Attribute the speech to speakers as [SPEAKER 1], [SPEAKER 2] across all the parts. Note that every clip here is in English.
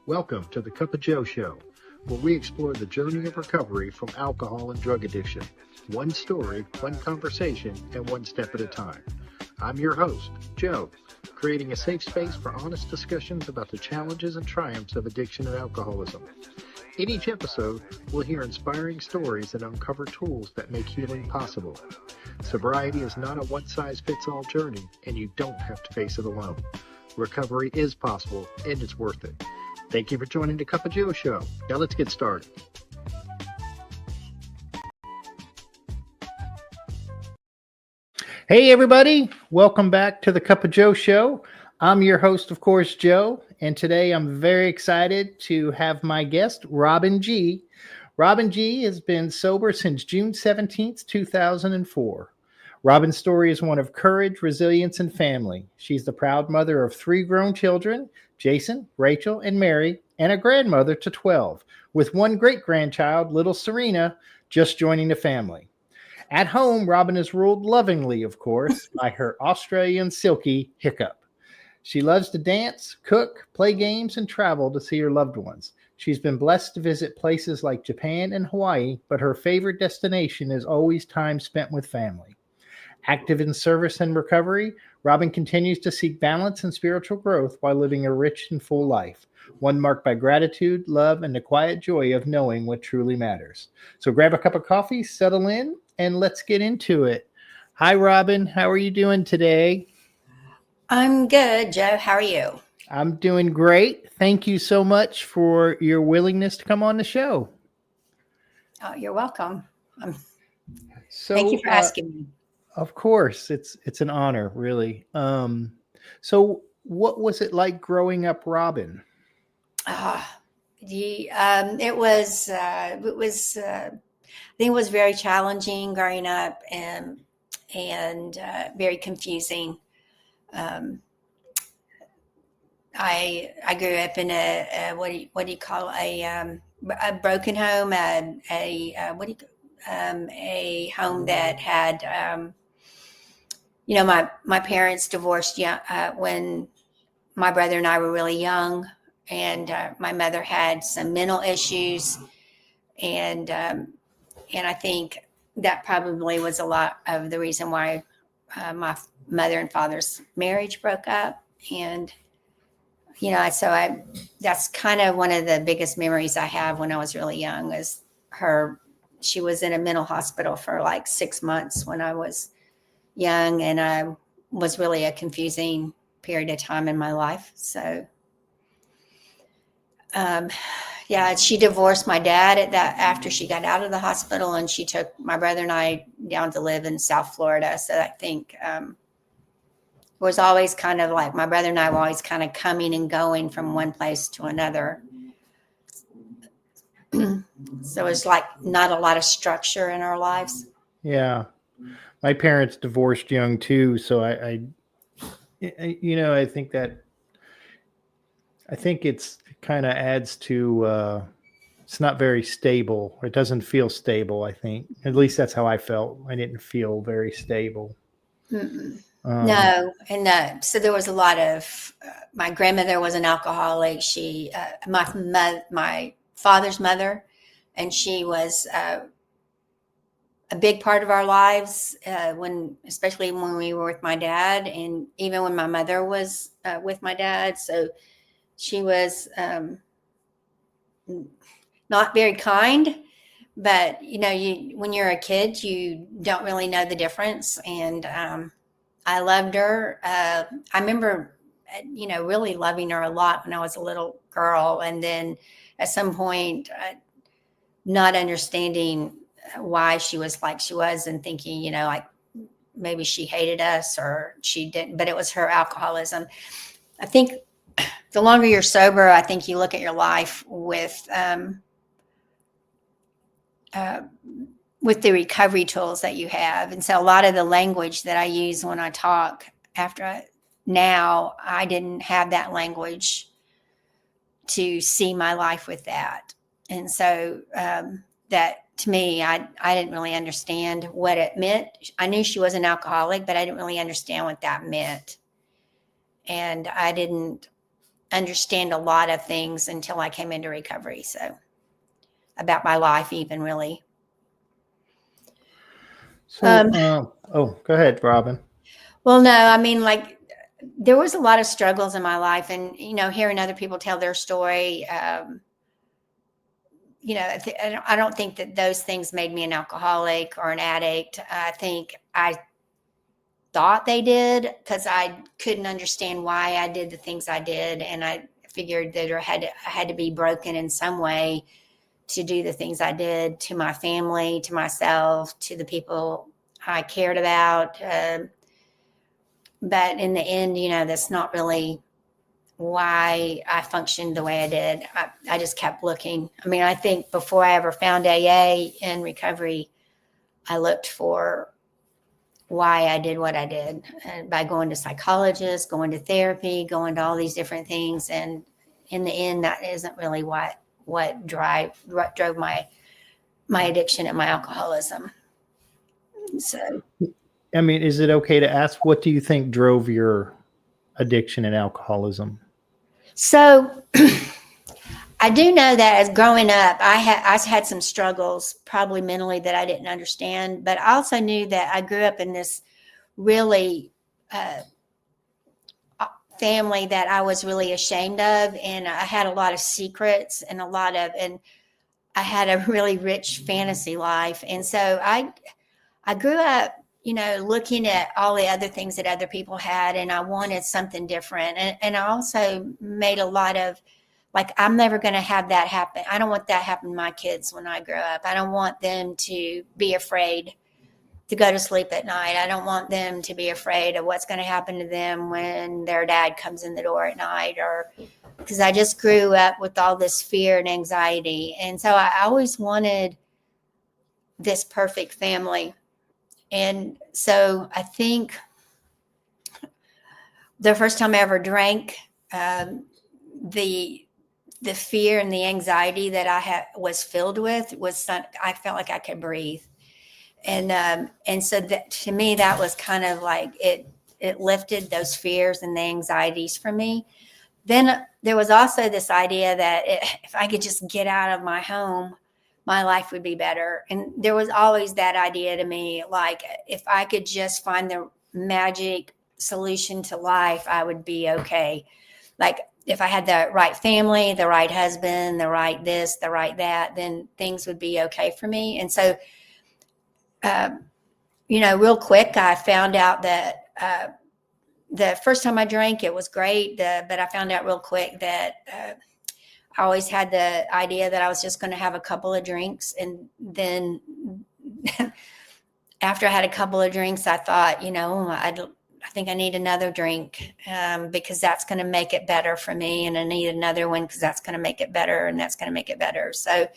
[SPEAKER 1] Welcome to the Cup of Joe Show, where we explore the journey of recovery from alcohol and drug addiction, one story, one conversation, and one step at a time. I'm your host, Joe, creating a safe space for honest discussions about the challenges and triumphs of addiction and alcoholism. In each episode, we'll hear inspiring stories and uncover tools that make healing possible. Sobriety is not a one-size-fits-all journey, and you don't have to face it alone. Recovery is possible, and it's worth it. Thank you for joining the Cup of Joe Show. Now let's get started. Hey, everybody. Welcome back to the Cup of Joe Show. I'm your host, of course, Joe, and today I'm very excited to have my guest, Robin G. Robin G has been sober since June 17th, 2004. Robin's story is one of courage, resilience, and family. She's the proud mother of 3 grown children, Jason, Rachel, and Mary, and a grandmother to 12, with 1 great-grandchild, little Serena, just joining the family. At home, Robin is ruled lovingly, of course, by her Australian Silky Hiccup. She loves to dance, cook, play games, and travel to see her loved ones. She's been blessed to visit places like Japan and Hawaii, but her favorite destination is always time spent with family. Active in service and recovery, Robin continues to seek balance and spiritual growth while living a rich and full life, one marked by gratitude, love, and the quiet joy of knowing what truly matters. So grab a cup of coffee, settle in, and let's get into it. Hi, Robin. How are you doing today?
[SPEAKER 2] I'm good, Joe. How are you?
[SPEAKER 1] I'm doing great. Thank you so much for your willingness to come on the show.
[SPEAKER 2] Oh, you're welcome.
[SPEAKER 1] So,
[SPEAKER 2] thank you for asking me.
[SPEAKER 1] Of course, it's an honor, really. So what was it like growing up, Robin?
[SPEAKER 2] It was I think it was very challenging growing up and very confusing. I grew up in a what do you call a broken home, a home that had my parents divorced when my brother and I were really young, and my mother had some mental issues, and I think that probably was a lot of the reason why my mother and father's marriage broke up. And that's kind of one of the biggest memories I have when I was really young is her. She was in a mental hospital for like 6 months when I was young, and I was really a confusing period of time in my life. So, she divorced my dad after she got out of the hospital, and she took my brother and I down to live in South Florida. So I think was always kind of like my brother and I were always kind of coming and going from one place to another. So it's like not a lot of structure in our lives.
[SPEAKER 1] Yeah. My parents divorced young too. So I think it's kind of adds to, it's not very stable. It doesn't feel stable. I think at least that's how I felt. I didn't feel very stable.
[SPEAKER 2] No. And so there was a lot of, my grandmother was an alcoholic. She, my father's mother, and she was a big part of our lives especially when we were with my dad, and even when my mother was with my dad. So she was not very kind, but when you're a kid, you don't really know the difference. And I loved her. I remember, really loving her a lot when I was a little girl. And then at some point, not understanding why she was like she was, and thinking, like maybe she hated us or she didn't, but it was her alcoholism. I think the longer you're sober, I think you look at your life with the recovery tools that you have. And so a lot of the language that I use when I talk now, I didn't have that language to see my life with that. And so that to me, I didn't really understand what it meant. I knew she was an alcoholic, but I didn't really understand what that meant. And I didn't understand a lot of things until I came into recovery. So about my life, even really.
[SPEAKER 1] So, go ahead, Robin.
[SPEAKER 2] Well, no, I mean, like, there was a lot of struggles in my life, and hearing other people tell their story, I don't think that those things made me an alcoholic or an addict. I think I thought they did because I couldn't understand why I did the things I did, and I figured that I had to be broken in some way to do the things I did to my family, to myself, to the people I cared about. But in the end, that's not really why I functioned the way I did. I just kept looking. I mean, I think before I ever found AA and recovery, I looked for why I did what I did, and by going to psychologists, going to therapy, going to all these different things. And in the end, that isn't really what drove my addiction and my alcoholism. So,
[SPEAKER 1] I mean, is it okay to ask, what do you think drove your addiction and alcoholism?
[SPEAKER 2] So I do know that as growing up, I had some struggles, probably mentally, that I didn't understand. But I also knew that I grew up in this really family that I was really ashamed of, and I had a lot of secrets and I had a really rich fantasy life, and so I grew up, looking at all the other things that other people had, and I wanted something different. And I also made a lot of, like, I'm never going to have that happen. I don't want that happen to my kids when I grow up. I don't want them to be afraid to go to sleep at night. I don't want them to be afraid of what's going to happen to them when their dad comes in the door at night, or because I just grew up with all this fear and anxiety. And so I always wanted this perfect family. And so I think the first time I ever drank, the fear and the anxiety that I was filled with I felt like I could breathe. And so that, to me, that was kind of like it lifted those fears and the anxieties from me. Then there was also this idea that if I could just get out of my home, my life would be better. And there was always that idea to me, like, if I could just find the magic solution to life, I would be okay. Like, if I had the right family, the right husband, the right this, the right that, then things would be okay for me. And so, real quick, I found out that the first time I drank, it was great, but I found out real quick that I always had the idea that I was just going to have a couple of drinks. And then after I had a couple of drinks, I thought, I think I need another drink because that's going to make it better for me. And I need another one because that's going to make it better, and that's going to make it better. So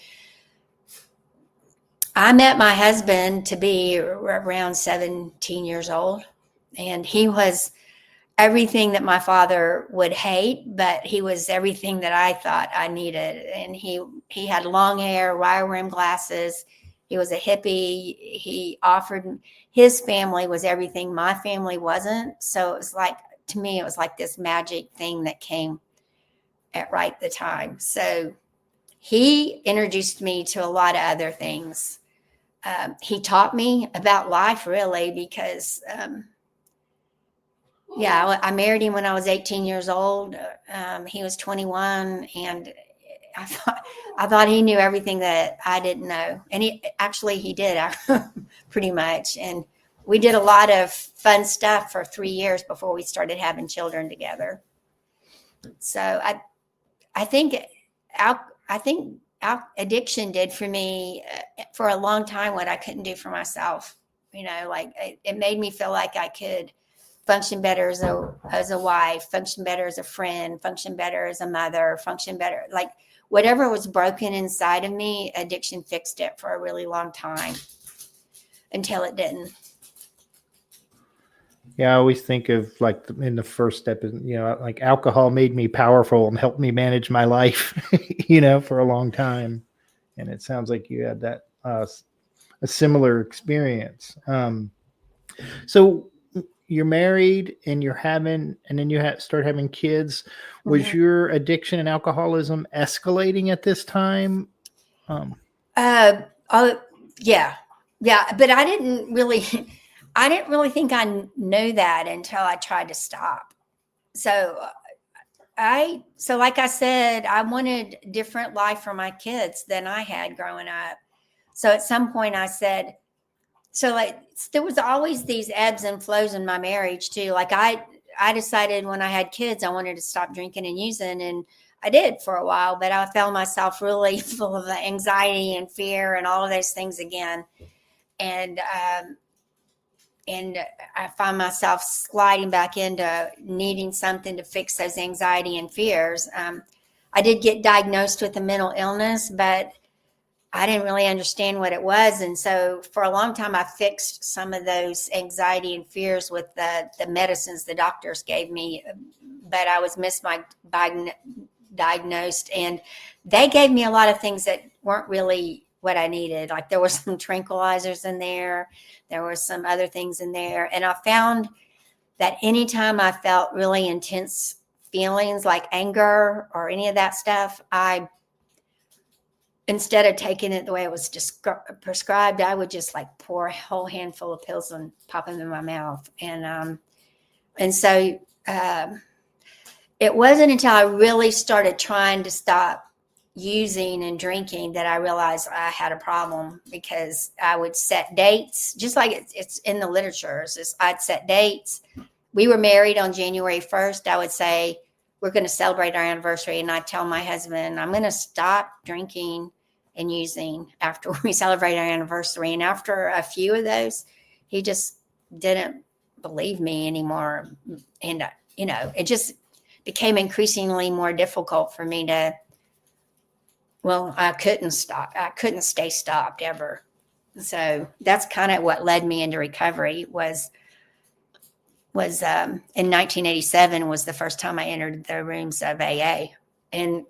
[SPEAKER 2] I met my husband to be around 17 years old, and he was everything that my father would hate, but he was everything that I thought I needed. And he had long hair, wire rim glasses. He was a hippie. He offered, his family was everything my family wasn't. So it was like, to me, it was like this magic thing that came at right the time. So he introduced me to a lot of other things. He taught me about life, really, because I married him when I was 18 years old. He was 21, and I thought he knew everything that I didn't know. And he did pretty much. And we did a lot of fun stuff for 3 years before we started having children together. So I think addiction did for me for a long time what I couldn't do for myself. Like it made me feel like I could function better as a wife, function better as a friend, function better as a mother, function better. Like whatever was broken inside of me, addiction fixed it for a really long time until it didn't.
[SPEAKER 1] Yeah, I always think of, like, in the first step, like, alcohol made me powerful and helped me manage my life, for a long time. And it sounds like you had a similar experience. So you're married and then you start having kids. Was
[SPEAKER 2] Mhm.
[SPEAKER 1] your addiction and alcoholism escalating at this time?
[SPEAKER 2] Uh, oh, yeah, yeah. But I didn't really think I knew that until I tried to stop. So so like I said, I wanted different life for my kids than I had growing up. So at some point I said, so like there was always these ebbs and flows in my marriage too. Like I decided when I had kids I wanted to stop drinking and using, and I did for a while, but I found myself really full of anxiety and fear and all of those things again. And and I find myself sliding back into needing something to fix those anxiety and fears. I did get diagnosed with a mental illness, but I didn't really understand what it was. And so for a long time, I fixed some of those anxiety and fears with the medicines the doctors gave me, but I was misdiagnosed. And they gave me a lot of things that weren't really what I needed. Like there were some tranquilizers in there. There were some other things in there. And I found that anytime I felt really intense feelings like anger or any of that stuff, instead of taking it the way it was prescribed, I would just like pour a whole handful of pills and pop them in my mouth. And so it wasn't until I really started trying to stop using and drinking that I realized I had a problem, because I would set dates, just like it's in the literature. I'd set dates. We were married on January 1st. I would say, we're going to celebrate our anniversary. And I'd tell my husband, I'm going to stop drinking and using after we celebrate our anniversary. And after a few of those, he just didn't believe me anymore. And, it just became increasingly more difficult for me I couldn't stop. I couldn't stay stopped ever. So that's kind of what led me into recovery was in 1987 was the first time I entered the rooms of AA. And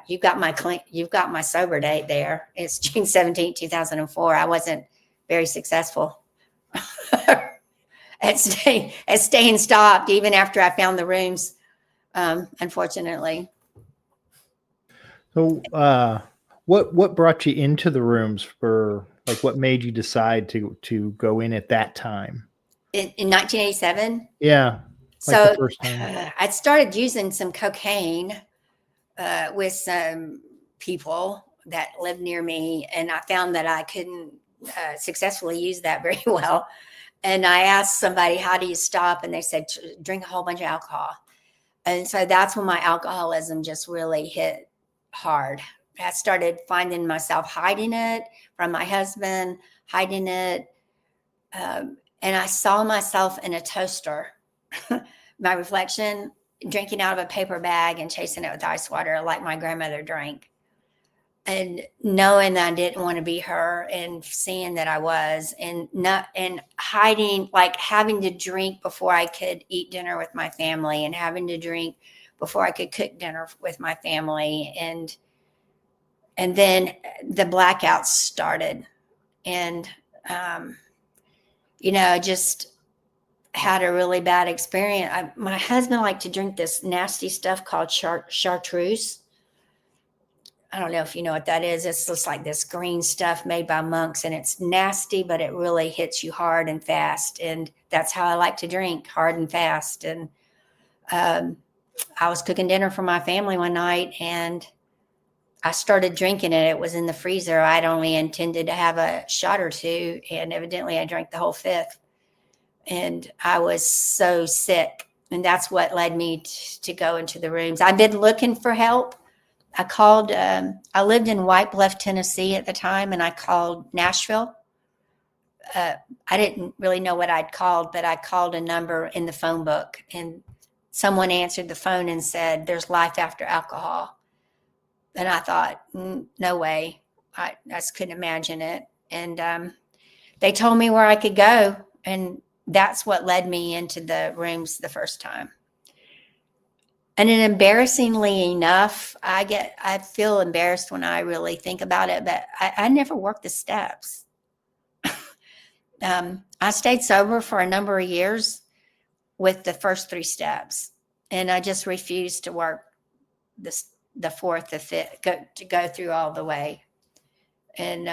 [SPEAKER 2] you've got my sober date there. It's June 17th, 2004. I wasn't very successful at staying stopped, even after I found the rooms, unfortunately.
[SPEAKER 1] So, what brought you into the rooms what made you decide to go in at that time?
[SPEAKER 2] In 1987?
[SPEAKER 1] Yeah.
[SPEAKER 2] So
[SPEAKER 1] The first time.
[SPEAKER 2] I'd started using some cocaine with some people that lived near me, and I found that I couldn't successfully use that very well. And I asked somebody, how do you stop? And they said, drink a whole bunch of alcohol. And so that's when my alcoholism just really hit hard. I started finding myself hiding it from my husband, hiding it. And I saw myself in a toaster, my reflection, drinking out of a paper bag and chasing it with ice water like my grandmother drank. And knowing that I didn't want to be her, and seeing that I was, and hiding, like having to drink before I could eat dinner with my family, and having to drink before I could cook dinner with my family. And then the blackouts started, and, just had a really bad experience. My husband liked to drink this nasty stuff called chartreuse. I don't know if you know what that is. It's just like this green stuff made by monks, and it's nasty, but it really hits you hard and fast. And that's how I like to drink, hard and fast. And I was cooking dinner for my family one night, and I started drinking it. It was in the freezer. I'd only intended to have a shot or two, and evidently I drank the whole fifth. And I was so sick. And that's what led me to go into the rooms. I've been looking for help. I called, I lived in White Bluff, Tennessee at the time, and I called Nashville. I didn't really know what I'd called, but I called a number in the phone book, and someone answered the phone and said, there's life after alcohol. And I thought, no way. I just couldn't imagine it. And they told me where I could go, and that's what led me into the rooms the first time. And then embarrassingly enough, I feel embarrassed when I really think about it, but I never worked the steps. I stayed sober for a number of years, with the first 3 steps. And I just refused to work the fourth, the fifth, go through all the way. And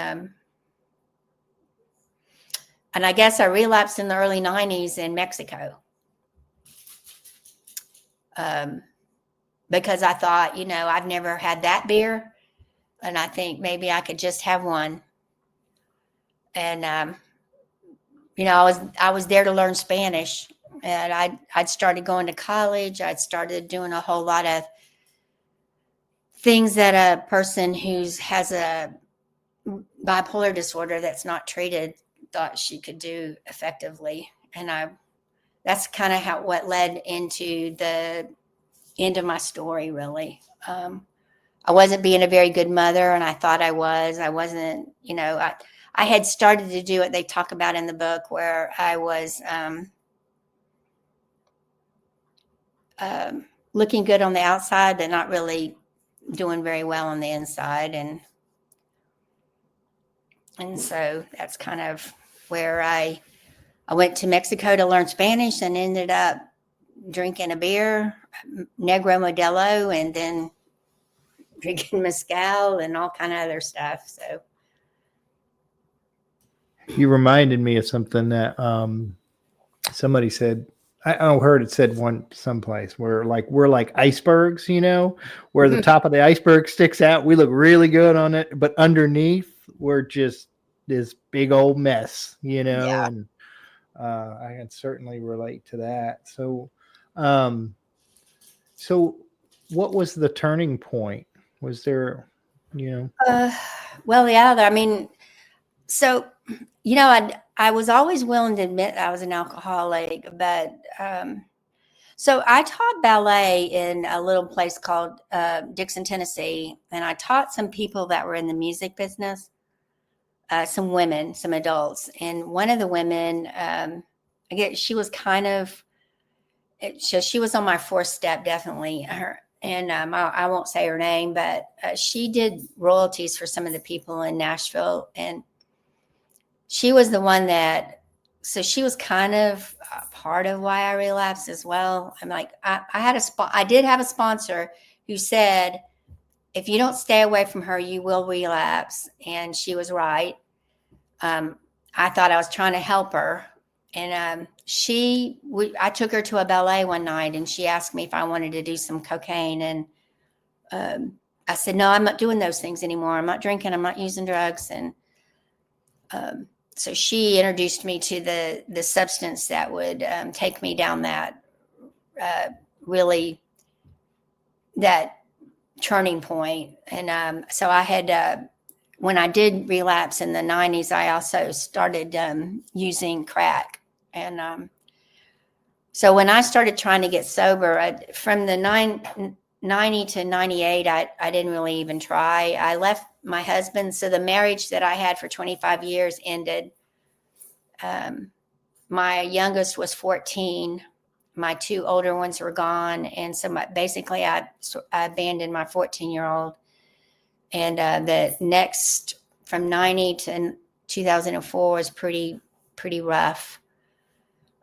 [SPEAKER 2] I guess I relapsed in the early 90s in Mexico. Because I thought, I've never had that beer, and I think maybe I could just have one. And I was there to learn Spanish, and I'd started going to college. I'd started doing a whole lot of things that a person who has a bipolar disorder that's not treated thought she could do effectively. And that's kind of what led into the end of my story, really. I wasn't being a very good mother, and I thought I was. I wasn't, I had started to do what they talk about in the book, where I was looking good on the outside, but not really doing very well on the inside. And so that's kind of where I went to Mexico to learn Spanish, and ended up drinking a beer, Negro Modelo, and then drinking mezcal and all kind of other stuff. So
[SPEAKER 1] you reminded me of something that somebody said. I heard it said someplace where we're like icebergs, where the top of the iceberg sticks out. We look really good on it, but underneath we're just this big old mess,
[SPEAKER 2] Yeah.
[SPEAKER 1] And I can certainly relate to that. So, what was the turning point? Was there,
[SPEAKER 2] Well, yeah. I mean, so I was always willing to admit I was an alcoholic, but so I taught ballet in a little place called Dixon, Tennessee, and I taught some people that were in the music business, some women, some adults, and one of the women, she was kind of, she was on my 4th step, definitely. And I won't say her name, but she did royalties for some of the people in Nashville, and she was the one so she was kind of part of why I relapsed as well. I'm like, I did have a sponsor who said, if you don't stay away from her, you will relapse. And she was right. I thought I was trying to help her. And I took her to a ballet one night, and she asked me if I wanted to do some cocaine. And I said, no, I'm not doing those things anymore. I'm not drinking. I'm not using drugs. And so she introduced me to the substance that would take me down that that turning point. And so I had, when I did relapse in the 90s, I also started using crack. And so when I started trying to get sober, from the 90 to 98, I didn't really even try. I left my husband. So the marriage that I had for 25 years ended. My youngest was 14. My 2 older ones were gone. And so basically I abandoned my 14-year-old. And the next, from 90 to 2004, was pretty rough.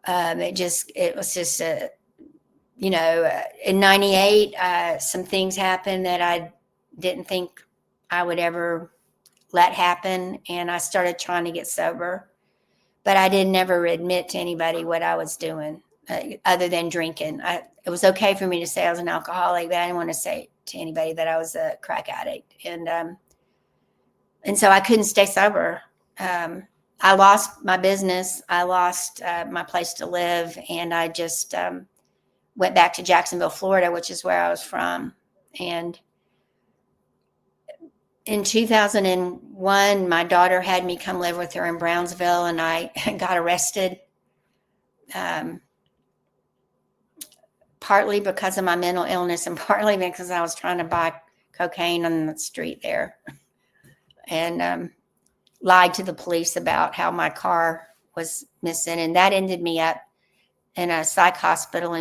[SPEAKER 2] It was just, in 98, some things happened that I didn't think I would ever let happen. And I started trying to get sober, but I didn't ever admit to anybody what I was doing other than drinking. It was okay for me to say I was an alcoholic, but I didn't want to say to anybody that I was a crack addict. And so I couldn't stay sober. I lost my business. I lost my place to live. And I just went back to Jacksonville, Florida, which is where I was from. And in 2001, my daughter had me come live with her in Brownsville, and I got arrested, partly because of my mental illness and partly because I was trying to buy cocaine on the street there, and lied to the police about how my car was missing. And that ended me up in a psych hospital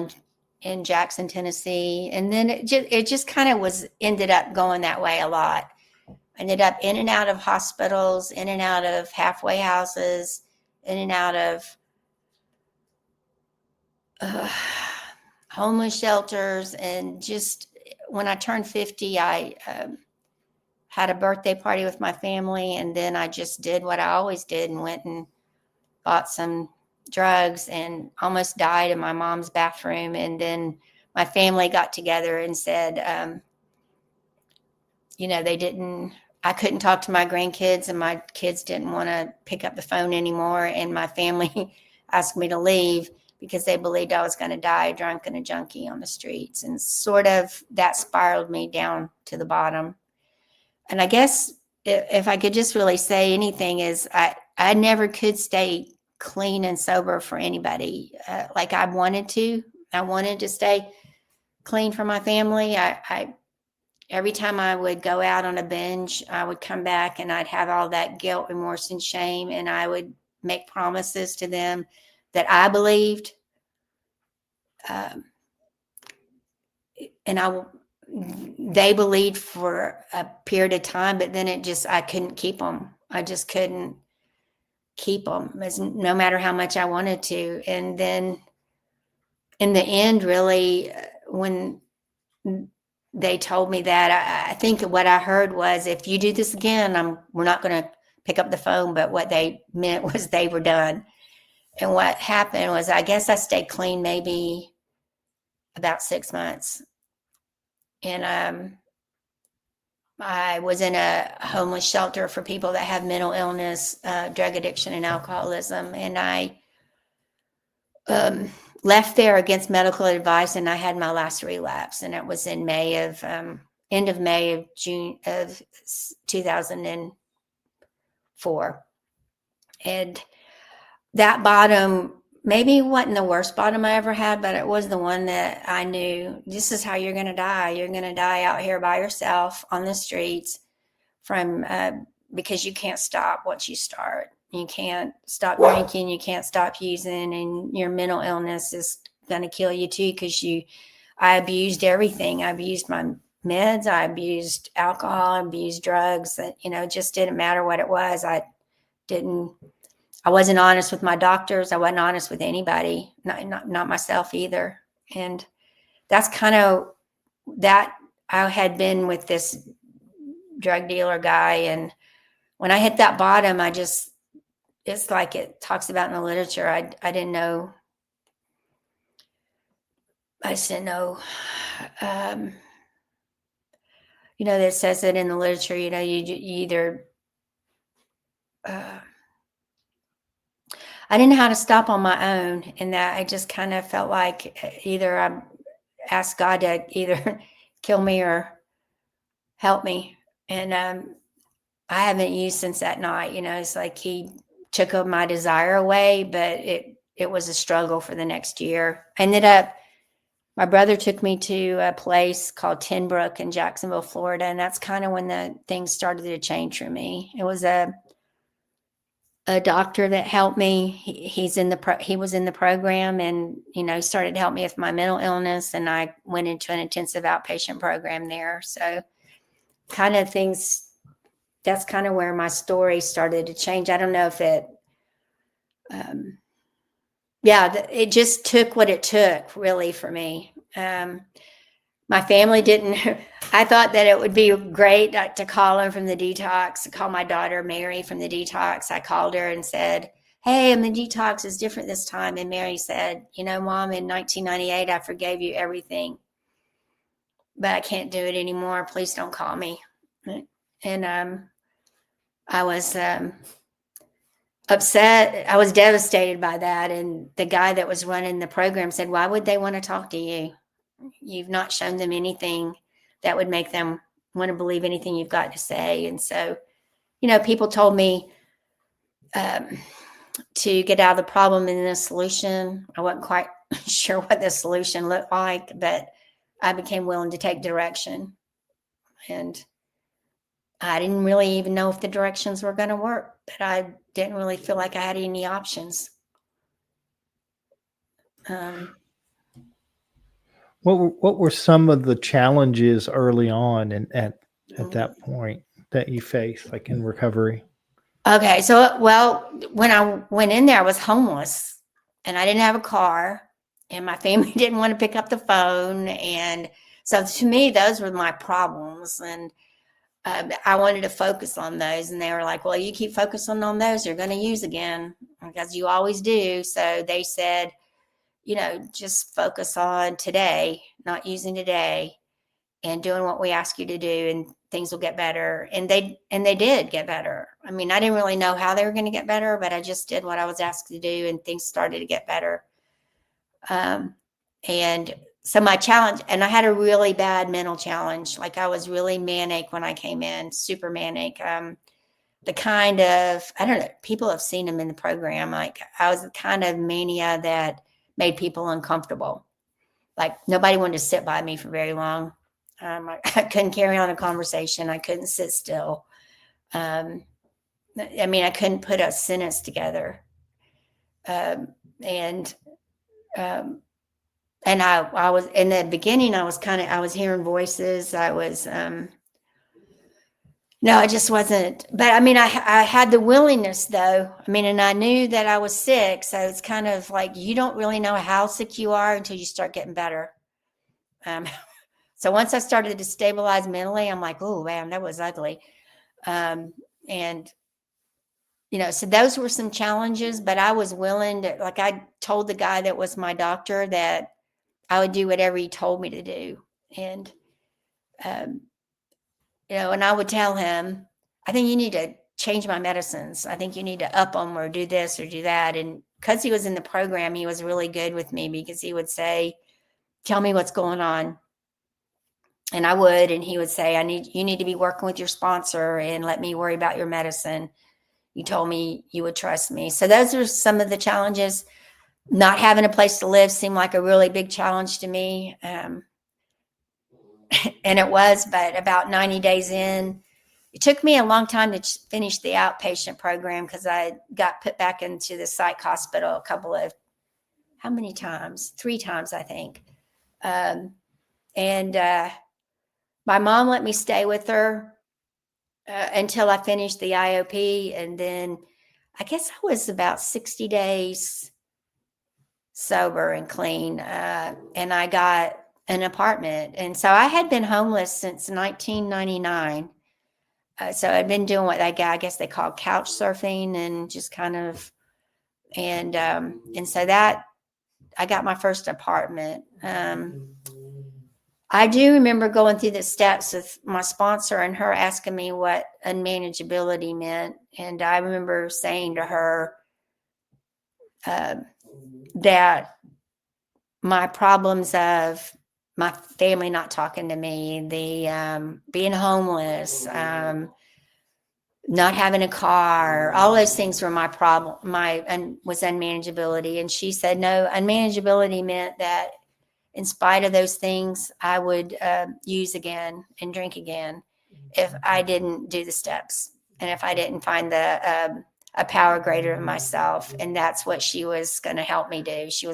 [SPEAKER 2] in Jackson, Tennessee. And then it just kind of ended up going that way a lot. Ended up in and out of hospitals, in and out of halfway houses, in and out of uh, homeless shelters. And just when I turned 50, I had a birthday party with my family. And then I just did what I always did and went and bought some drugs and almost died in my mom's bathroom. And then my family got together and said, I couldn't talk to my grandkids, and my kids didn't want to pick up the phone anymore. And my family asked me to leave because they believed I was going to die drunk and a junkie on the streets. And sort of that spiraled me down to the bottom. And I guess if I could just really say anything is I never could stay clean and sober for anybody like I wanted to. I wanted to stay clean for my family. Every time I would go out on a binge, I would come back and I'd have all that guilt, remorse, and shame. And I would make promises to them that I believed. They believed for a period of time, but then I couldn't keep them. I just couldn't keep them, no matter how much I wanted to. And then in the end, really, when they told me that, I think what I heard was, if you do this again, we're not going to pick up the phone. But what they meant was they were done. And what happened was, I guess I stayed clean maybe about 6 months. And I was in a homeless shelter for people that have mental illness, drug addiction, and alcoholism. And I left there against medical advice, and I had my last relapse. And it was in end of May of June of 2004. And that bottom maybe wasn't the worst bottom I ever had, but it was the one that I knew, this is how you're going to die. You're going to die out here by yourself on the streets because you can't stop once you start. You can't stop drinking. You can't stop using, and your mental illness is going to kill you too. Because I abused everything. I abused my meds. I abused alcohol. I abused drugs. That it just didn't matter what it was. I wasn't honest with my doctors. I wasn't honest with anybody, not myself either. And that's kind of that. I had been with this drug dealer guy, and when I hit that bottom, it's like it talks about in the literature. I didn't know. I just didn't know. That says that in the literature, you either. I didn't know how to stop on my own, and that I just kind of felt like either I asked God to either kill me or help me. And I haven't used since that night. It's like He took my desire away, but it was a struggle for the next year. I ended up, my brother took me to a place called Tenbrook in Jacksonville, Florida, and that's kind of when the things started to change for me. It was a doctor that helped me. He was in the program, and started to help me with my mental illness, and I went into an intensive outpatient program there. So kind of things, that's kind of where my story started to change. I don't know if it it just took what it took, really, for me. My family didn't. I thought that it would be great to call him from the detox, to call my daughter Mary from the detox. I called her and said, hey, the detox is different this time. And Mary said, Mom, in 1998, I forgave you everything, but I can't do it anymore. Please don't call me. And I was upset. I was devastated by that. And the guy that was running the program said, why would they want to talk to you? You've not shown them anything that would make them want to believe anything you've got to say. And so, people told me to get out of the problem and then a solution. I wasn't quite sure what the solution looked like, but I became willing to take direction. And I didn't really even know if the directions were going to work, but I didn't really feel like I had any options.
[SPEAKER 1] What were some of the challenges early on and at that point that you faced, like in recovery?
[SPEAKER 2] Okay, so when I went in there, I was homeless, and I didn't have a car, and my family didn't want to pick up the phone. And so to me, those were my problems. And I wanted to focus on those. And they were like, well, you keep focusing on those, you're going to use again, because you always do. So they said, just focus on today, not using today, and doing what we ask you to do, and things will get better. And they did get better. I mean, I didn't really know how they were going to get better, but I just did what I was asked to do, and things started to get better. And so my challenge, and I had a really bad mental challenge. Like, I was really manic when I came in, super manic. The kind of, I don't know, people have seen them in the program. Like, I was the kind of mania that made people uncomfortable. Like, nobody wanted to sit by me for very long. I couldn't carry on a conversation. I couldn't sit still. I couldn't put a sentence together. And I was, in the beginning, I was hearing voices. No, it just wasn't. But I mean, I had the willingness, though. I mean, and I knew that I was sick. So it's kind of like, you don't really know how sick you are until you start getting better. So once I started to stabilize mentally, I'm like, oh, man, that was ugly. So those were some challenges, but I was willing to, like, I told the guy that was my doctor that I would do whatever he told me to do. And, and I would tell him, I think you need to change my medicines. I think you need to up them or do this or do that. And because he was in the program, he was really good with me, because he would say, tell me what's going on. And I would, and he would say, you need to be working with your sponsor and let me worry about your medicine. You told me you would trust me. So those are some of the challenges. Not having a place to live seemed like a really big challenge to me. And it was, but about 90 days in, it took me a long time to finish the outpatient program, because I got put back into the psych hospital how many times? 3 times, I think. My mom let me stay with her until I finished the IOP. And then I guess I was about 60 days sober and clean. And I got an apartment. And so I had been homeless since 1999. So I'd been doing what I guess they call couch surfing, and just kind of, and so that I got my first apartment. I do remember going through the steps with my sponsor and her asking me what unmanageability meant. And I remember saying to her that my problems of my family not talking to me, the being homeless, not having a car, all those things were my problem, was unmanageability. And she said, no, unmanageability meant that in spite of those things, I would use again and drink again if I didn't do the steps, and if I didn't find a power greater than myself. And that's what she was going to help me do. She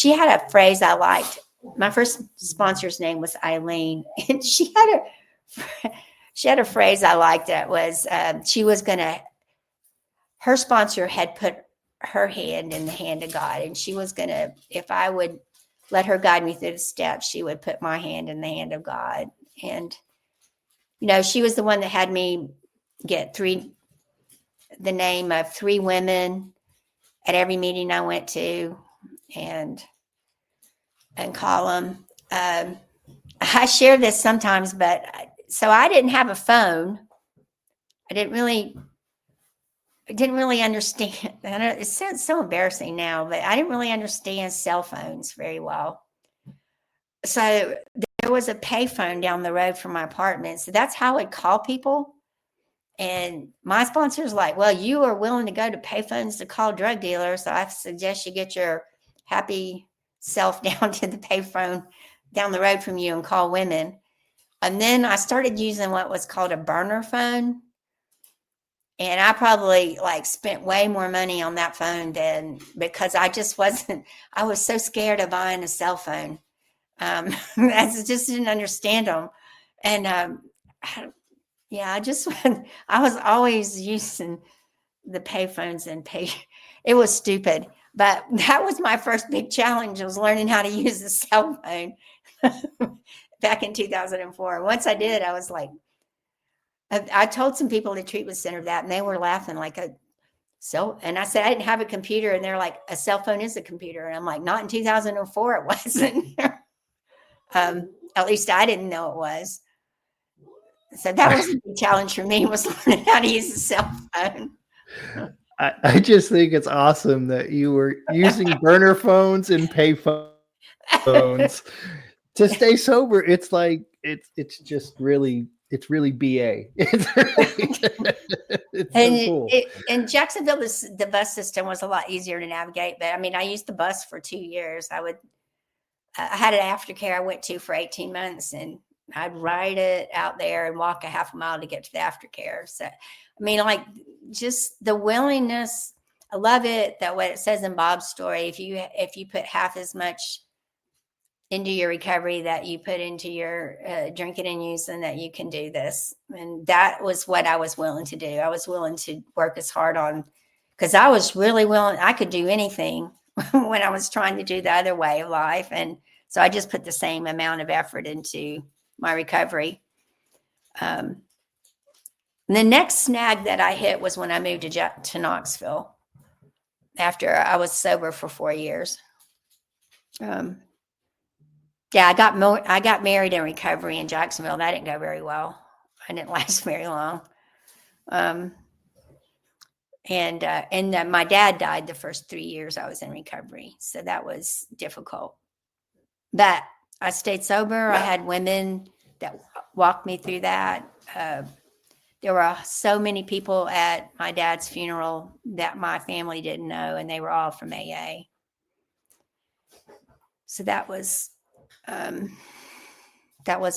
[SPEAKER 2] had a phrase I liked. My first sponsor's name was Eileen, and she had a phrase I liked that was, her sponsor had put her hand in the hand of God, and she was going to, if I would let her guide me through the steps, she would put my hand in the hand of God. And, she was the one that had me get the name of 3 women at every meeting I went to, and call them. I share this sometimes, but so I didn't have a phone. I didn't really understand. It sounds so embarrassing now, but I didn't really understand cell phones very well. So there was a payphone down the road from my apartment. So that's how I'd call people. And my sponsor's like, well, you are willing to go to payphones to call drug dealers, so I suggest you get your happy self down to the payphone down the road from you and call women. And then I started using what was called a burner phone. And I probably spent way more money on that phone because I was so scared of buying a cell phone. I just didn't understand them. And I was always using the payphones and pay. It was stupid, but that was my first big challenge, was learning how to use a cell phone back in 2004. Once I did, I was like, I told some people at the treatment center that, and they were laughing like and I said, I didn't have a computer. And they're like, a cell phone is a computer. And I'm like, not in 2004, it wasn't. At least I didn't know it was. So that was a big challenge for me, was learning how to use a cell phone.
[SPEAKER 1] I just think it's awesome that you were using burner phones and pay phones to stay sober. It's like, it's just really, it's really BA. It's so cool.
[SPEAKER 2] In Jacksonville, the bus system was a lot easier to navigate. But I mean, I used the bus for 2 years. I had an aftercare I went to for 18 months, and I'd ride it out there and walk a half a mile to get to the aftercare. So, I mean, like, just the willingness. I love it that what it says in Bob's story, if you put half as much into your recovery that you put into your drinking and using, that you can do this. And that was what I was willing to do. I was willing to work as hard on, because I was really willing. I could do anything when I was trying to do the other way of life. And so I just put the same amount of effort into my recovery. The next snag that I hit was when I moved to Knoxville after I was sober for 4 years. Yeah, I got married in recovery in Jacksonville. That didn't go very well. I didn't last very long. And my dad died the first 3 years I was in recovery. So that was difficult. But I stayed sober. I had women that walked me through that. There were so many people at my dad's funeral that my family didn't know, and they were all from AA. So that was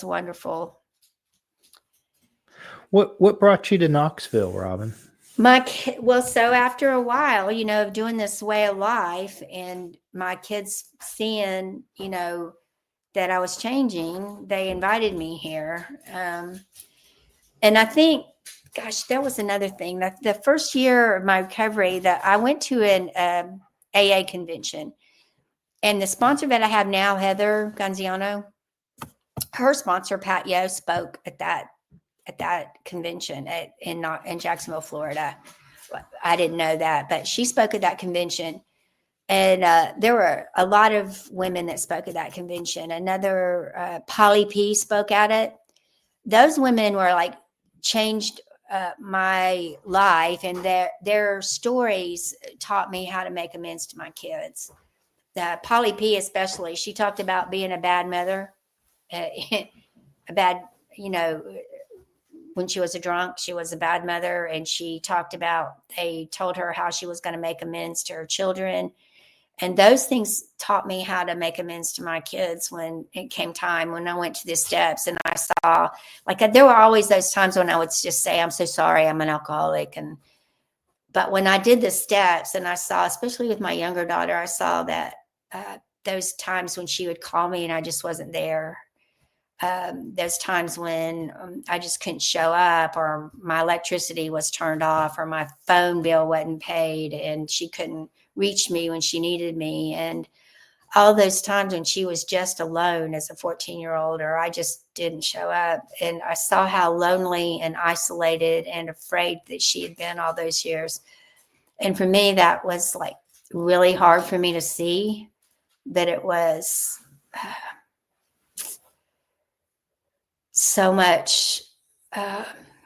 [SPEAKER 2] wonderful.
[SPEAKER 1] What brought you to Knoxville, Robin?
[SPEAKER 2] So after a while, of doing this way of life, and my kids seeing, that I was changing, they invited me here. And I think, gosh, that was another thing. That the first year of my recovery, that I went to an AA convention, and the sponsor that I have now, Heather Gonziano, her sponsor, Pat Yo, spoke at that convention in Jacksonville, Florida. I didn't know that, but she spoke at that convention. And there were a lot of women that spoke at that convention. Another, Polly P, spoke at it. Those women were like, changed my life, and their stories taught me how to make amends to my kids. Polly P especially, she talked about being a bad mother, when she was a drunk, she was a bad mother. And she talked about, they told her how she was going to make amends to her children. And those things taught me how to make amends to my kids when it came time, when I went to the steps and I saw, like, there were always those times when I would just say, I'm so sorry, I'm an alcoholic. But when I did the steps and I saw, especially with my younger daughter, I saw that those times when she would call me and I just wasn't there. Those times when I just couldn't show up, or my electricity was turned off, or my phone bill wasn't paid and she couldn't reach me when she needed me. And all those times when she was just alone as a 14-year-old, or I just didn't show up. And I saw how lonely and isolated and afraid that she had been all those years. And for me, that was like really hard for me to see, but it was so much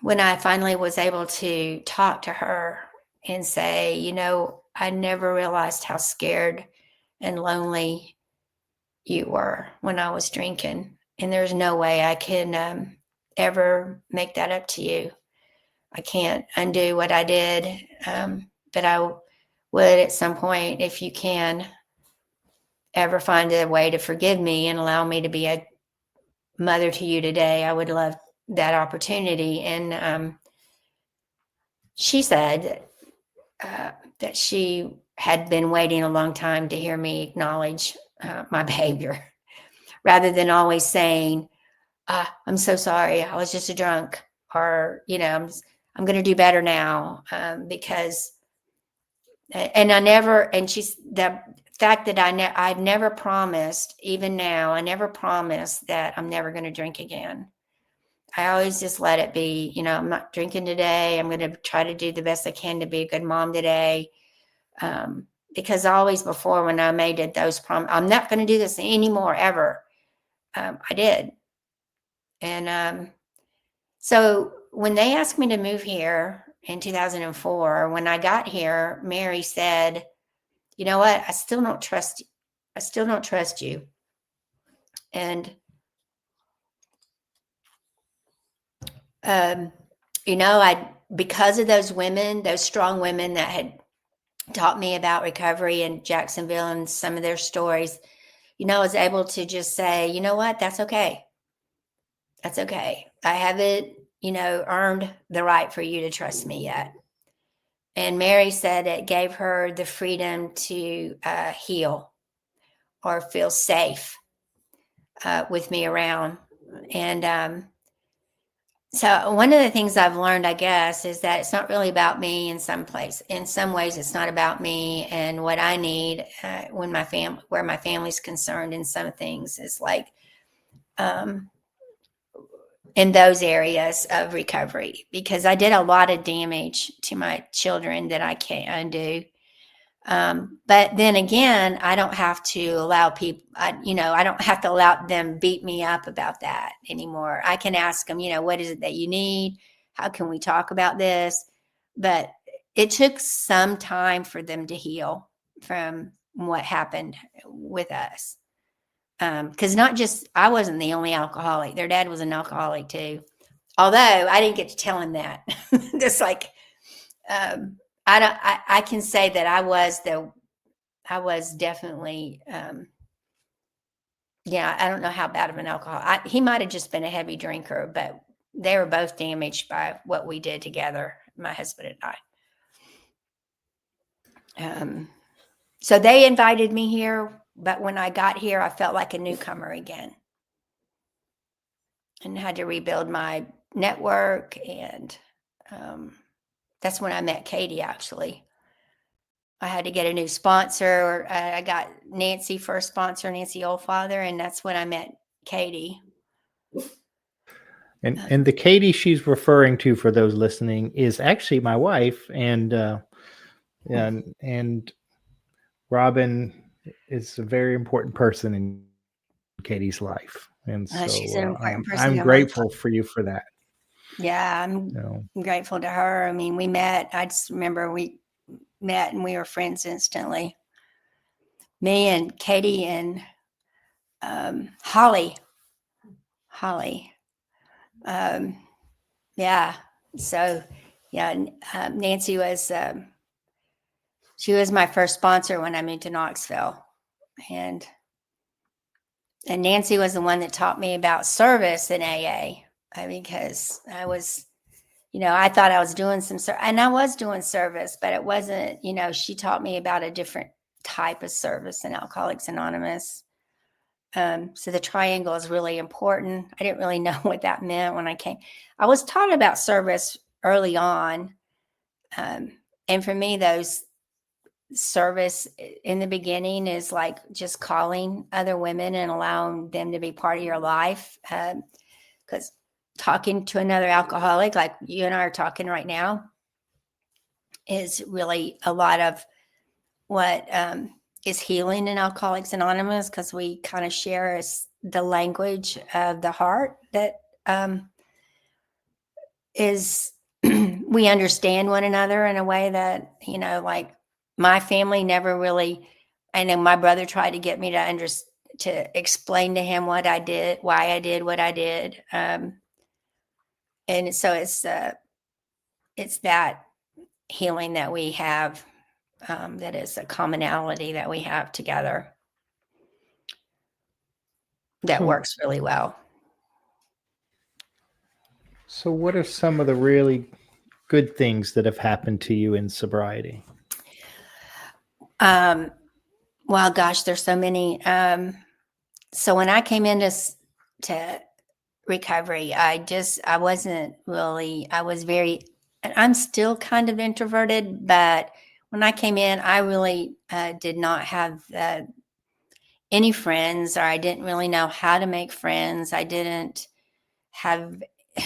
[SPEAKER 2] when I finally was able to talk to her and say, I never realized how scared and lonely you were when I was drinking. And there's no way I can ever make that up to you. I can't undo what I did. But I would at some point, if you can ever find a way to forgive me and allow me to be a mother to you today, I would love that opportunity. And she said that she had been waiting a long time to hear me acknowledge my behavior, rather than always saying, I'm so sorry, I was just a drunk, or, I'm going to do better now, because, and I never, and she's, the fact that I've never promised, even now, I never promised that I'm never going to drink again. I always just let it be, I'm not drinking today. I'm going to try to do the best I can to be a good mom today. Because always before, when I made those promises, I'm not going to do this anymore, ever. I did. And so when they asked me to move here in 2004, when I got here, Mary said, you know what? I still don't trust you. I still don't trust you. And, because of those women, those strong women that had taught me about recovery in Jacksonville and some of their stories, I was able to just say, you know what? That's okay. That's okay. I haven't, earned the right for you to trust me yet. And Mary said it gave her the freedom to heal or feel safe with me around. And so one of the things I've learned, I guess, is that it's not really about me in some place. In some ways, it's not about me and what I need when where my family's concerned. In some things, it's like in those areas of recovery, because I did a lot of damage to my children that I can't undo. But then again, I don't have to allow people, I don't have to allow them beat me up about that anymore. I can ask them, what is it that you need? How can we talk about this? But it took some time for them to heal from what happened with us. Because I wasn't the only alcoholic. Their dad was an alcoholic too. Although I didn't get to tell him that. Just like, I can say that I was definitely, I don't know how bad of an alcoholic. He might've just been a heavy drinker, but they were both damaged by what we did together, my husband and I. So they invited me here, but when I got here, I felt like a newcomer again and had to rebuild my network. And that's when I met Katie, actually. I had to get a new sponsor. I got Nancy first sponsor, Nancy Oldfather, and that's when I met Katie.
[SPEAKER 1] And the Katie she's referring to, for those listening, is actually my wife, and Robin is a very important person in Katie's life, and so
[SPEAKER 2] She's an important person.
[SPEAKER 1] I'm grateful for you for that.
[SPEAKER 2] Yeah, I'm grateful to her. I mean, we met. I just remember we met and we were friends instantly. Me and Katie and Holly. Yeah. So, Nancy was, she was my first sponsor when I moved to Knoxville. And Nancy was the one that taught me about service in AA, because I was, I thought I was doing some and I was doing service, but it wasn't, she taught me about a different type of service in Alcoholics Anonymous. So the triangle is really important. I didn't really know what that meant when I came. I was taught about service early on. And for me, those service in the beginning is like just calling other women and allowing them to be part of your life. Because talking to another alcoholic, like you and I are talking right now, is really a lot of what is healing in Alcoholics Anonymous, because we kind of share the language of the heart that is we understand one another in a way that, like my family never really, I know my brother tried to get me to explain to him what I did, why I did what I did. And so it's that healing that we have, that is a commonality that we have together that works really well.
[SPEAKER 1] So what are some of the really good things that have happened to you in sobriety?
[SPEAKER 2] Well, gosh, there's so many. So when I came into recovery, I was very and I'm still kind of introverted, but when I came in, I really did not have any friends, or I didn't really know how to make friends. I didn't have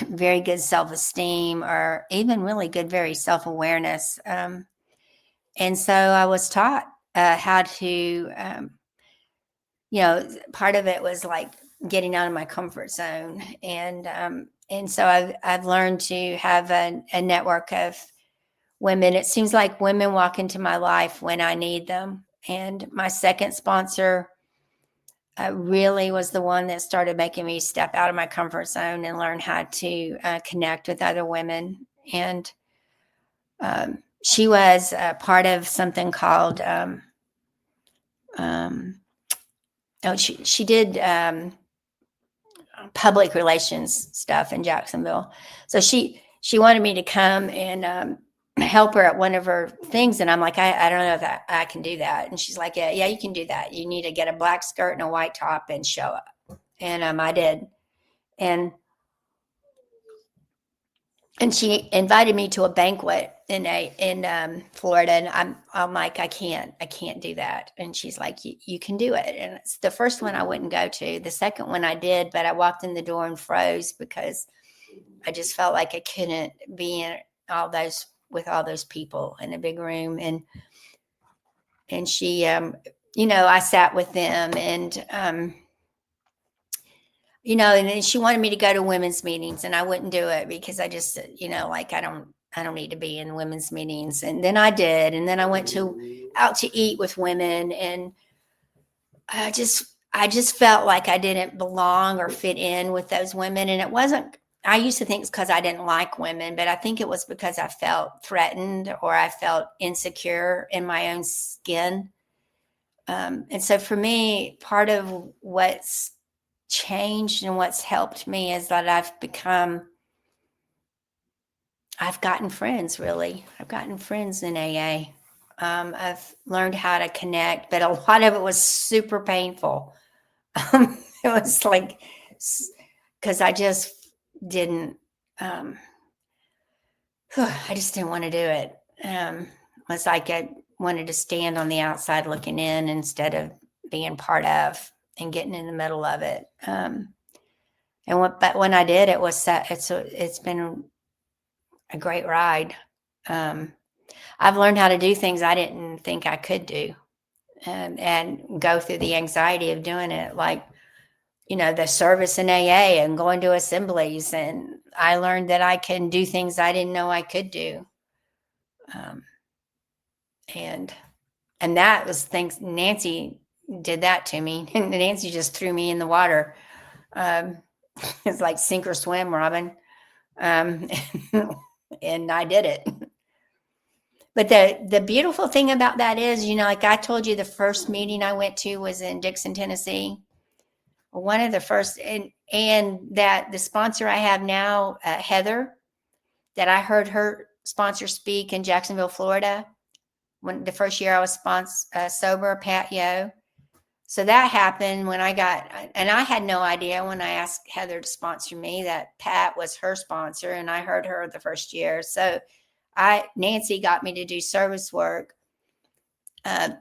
[SPEAKER 2] very good self-esteem, or even really good, very self-awareness. And so I was taught how to, part of it was like getting out of my comfort zone. And so I've learned to have a network of women. It seems like women walk into my life when I need them. And my second sponsor really was the one that started making me step out of my comfort zone and learn how to connect with other women. And she was part of something called, she did public relations stuff in Jacksonville. So she wanted me to come and help her at one of her things. And I'm like, I don't know if I can do that. And she's like, yeah, you can do that. You need to get a black skirt and a white top and show up. And I did. And she invited me to a banquet in Florida, and I'm like, I can't do that. And she's like, you can do it. And it's the first one I wouldn't go to. The second one I did, but I walked in the door and froze because I just felt like I couldn't be in with all those people in a big room. And she, I sat with them, and and then she wanted me to go to women's meetings, and I wouldn't do it because I just, like, I don't need to be in women's meetings. And then I did. And then I went out to eat with women, and I just felt like I didn't belong or fit in with those women. And it wasn't, I used to think it's because I didn't like women, but I think it was because I felt threatened or I felt insecure in my own skin. And so for me, part of what's changed and what's helped me is that I've gotten friends, really. I've gotten friends in AA. I've learned how to connect, but a lot of it was super painful. It was like, because I just didn't, I just didn't want to do it. It was like I wanted to stand on the outside looking in instead of being part of and getting in the middle of it. But when I did, it's been a great ride. I've learned how to do things I didn't think I could do, and go through the anxiety of doing it, like, the service in AA and going to assemblies. And I learned that I can do things I didn't know I could do. And that was things Nancy did that to me. And Nancy just threw me in the water. It's like sink or swim, Robin. And I did it. But the beautiful thing about that is, like I told you, the first meeting I went to was in Dixon, Tennessee. One of the first, and that the sponsor I have now, Heather, that I heard her sponsor speak in Jacksonville, Florida, when the first year I was sober, Pat Yo. So that happened when and I had no idea when I asked Heather to sponsor me that Pat was her sponsor, and I heard her the first year. So Nancy got me to do service work.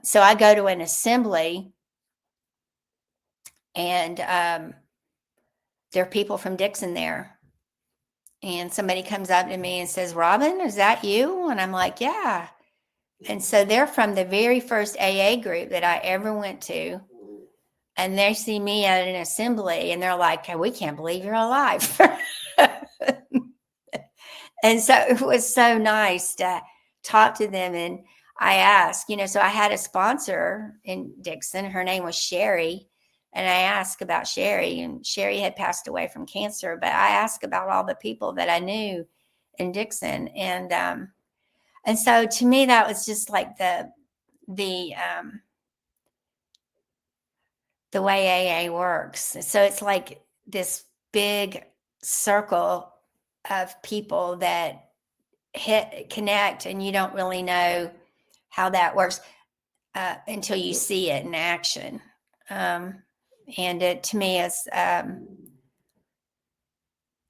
[SPEAKER 2] So I go to an assembly, and there are people from Dixon there. And somebody comes up to me and says, Robin, is that you? And I'm like, yeah. And so they're from the very first AA group that I ever went to. And they see me at an assembly, and they're like, we can't believe you're alive. And so it was so nice to talk to them. And I asked, so I had a sponsor in Dixon. Her name was Sherry. And I asked about Sherry, and Sherry had passed away from cancer. But I asked about all the people that I knew in Dixon. And so to me, that was just like the way AA works. So it's like this big circle of people that connect, and you don't really know how that works until you see it in action. And it, to me, is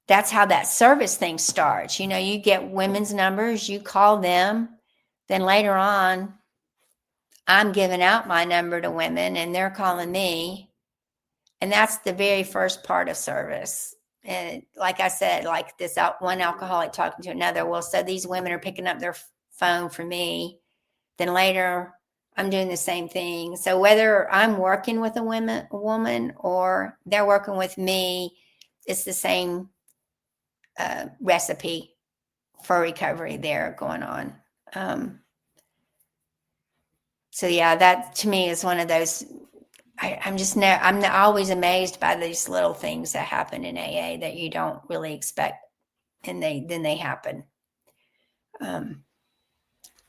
[SPEAKER 2] that's how that service thing starts. You know, you get women's numbers, you call them, then later on, I'm giving out my number to women and they're calling me. And that's the very first part of service. And like I said, like this one alcoholic talking to another. Well, so these women are picking up their phone for me. Then later, I'm doing the same thing. So whether I'm working with a woman or they're working with me, it's the same recipe for recovery there going on. So yeah, that to me is one of those. I'm always amazed by these little things that happen in AA that you don't really expect, and then they happen.